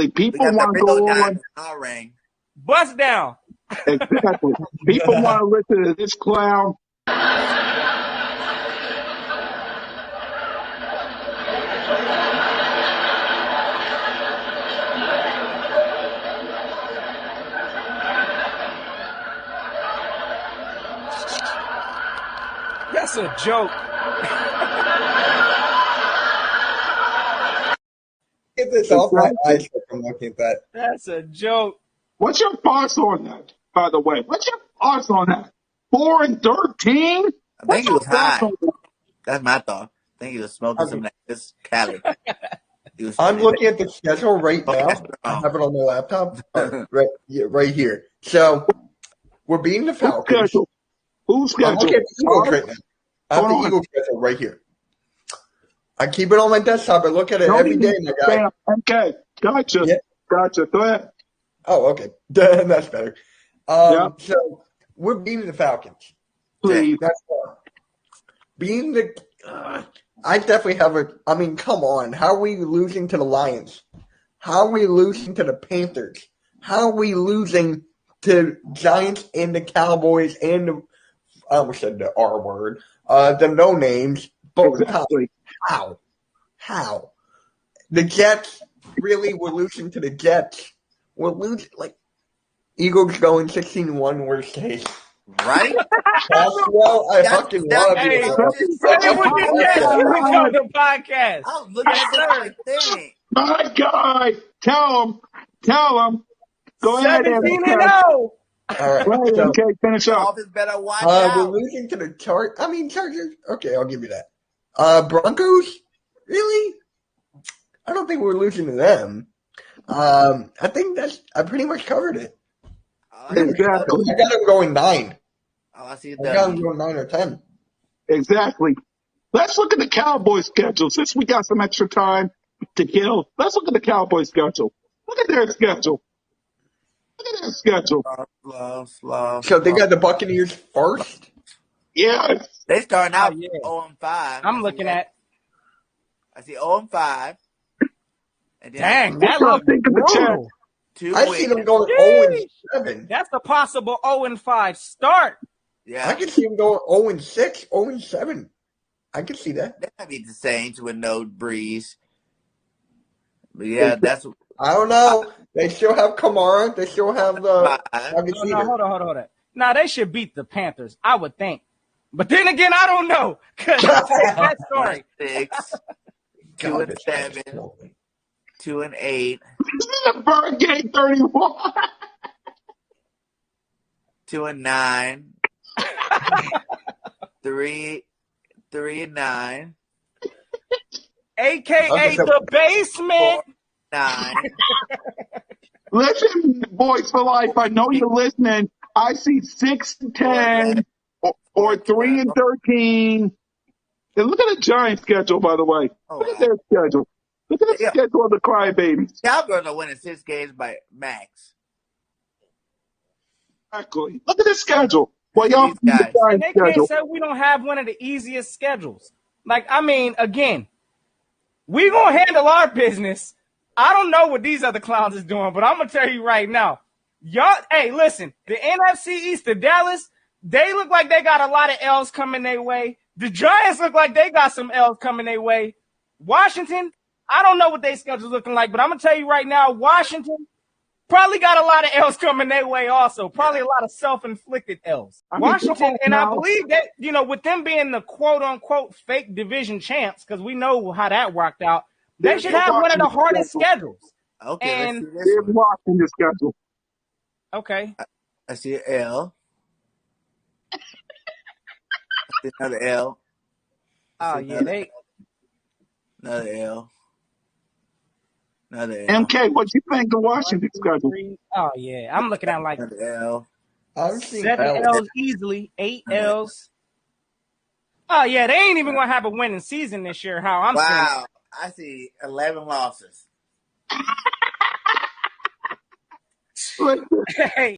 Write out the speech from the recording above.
Exactly. We People got the want to go real on. diamonds in our ring. Bust down. Exactly. People want to listen to this clown. That's a joke. Get this off my eyes from looking at that. That's a joke. What's your thoughts on that, by the way? What's your thoughts on that? 4-13? I What's think he your was thoughts high. on that? That's my thought. I think he was smoking some of this Cali. I'm looking at the schedule right Okay, now. strong. I have it on the laptop. Right here. So we're beating the Who's Falcons. schedule? Who's I'm looking schedule? at the Eagles right now. I have the Eagles schedule right here. I keep it on my desktop. I look at it every day, my guy. Okay. Gotcha. Yeah. Gotcha. Go ahead. Oh, okay. That's better. Yeah. So we're beating the Falcons. Please. That's far. Beating the I definitely have a. I mean, come on. How are we losing to the Lions? How are we losing to the Panthers? How are we losing to Giants and the Cowboys and the, I almost said the R word, the no names, both Exactly. times? How? The Jets, really, we're losing to the Jets. We're losing, like, Eagles going 16-1 worst case. Right? Well, I fucking love Hey, you. say it with your chest. You become the podcast. I was looking at that like, dang. My guy. Tell him. Go ahead, 17-0. All right. Right, So, okay, finish The up. office better watch we're out. losing to the Chargers. Okay, I'll give you that. Broncos? Really? I don't think we're losing to them. I think I pretty much covered it. Exactly. I got them going 9. I see I got them the going 9 or 10. Exactly. Let's look at the Cowboys schedule. Since we got some extra time to kill, let's look at the Cowboys schedule. Look at their schedule. slow. So they got the Buccaneers first? Yes. They starting out yeah. 0-5. I'm looking at. I see 0-5. And then Dang, What that y'all looks think of the brutal. 2 I wins. see them going Yeesh. 0-7. That's a possible 0-5 start. Yeah. I can see them going 0-6, 0-7. I can see that. That might be the Saints with no Breeze. But yeah, that's I don't know. They still have Kamara. They still have the. No, hold on. Now they should beat the Panthers, I would think. But then again, I don't know. Because that story. 6, 2-7, 2-8, The Bird Game 31. 2-9, 3-9, AKA the basement. 9. Listen, boys for life. I know you're listening. I see 6-10 or 3-13. And look at the Giants' schedule, by the way. Look at their schedule. Look at the schedule of the crybabies. Cowboys are winning 6 games by max. Exactly. Look at the schedule. Well, y'all These guys. And they can't say we don't have one of the easiest schedules. Like, I mean, again, we going to handle our business. I don't know what these other clowns is doing, but I'm going to tell you right now. Y'all, hey, listen, the NFC East, the Dallas, they look like they got a lot of L's coming their way. The Giants look like they got some L's coming their way. Washington, I don't know what their schedule's looking like, but I'm going to tell you right now, Washington probably got a lot of L's coming their way also. Probably a lot of self-inflicted L's. Washington, and I believe that, you know, with them being the quote-unquote fake division champs, because we know how that worked out, they should have one of the hardest schedules. Okay, And let's see this They're one. watching the schedule. okay. I see an L. I see another L. Oh, yeah, they. Another L. Another L. MK, what you think of Washington's schedule? Oh, yeah. I'm looking at like Another L. I'm seeing 7 L's easily, 8 L's. Oh, yeah, they ain't even going to have a winning season this year, how I'm seeing it. Wow. I see 11 losses. Listen, Hey.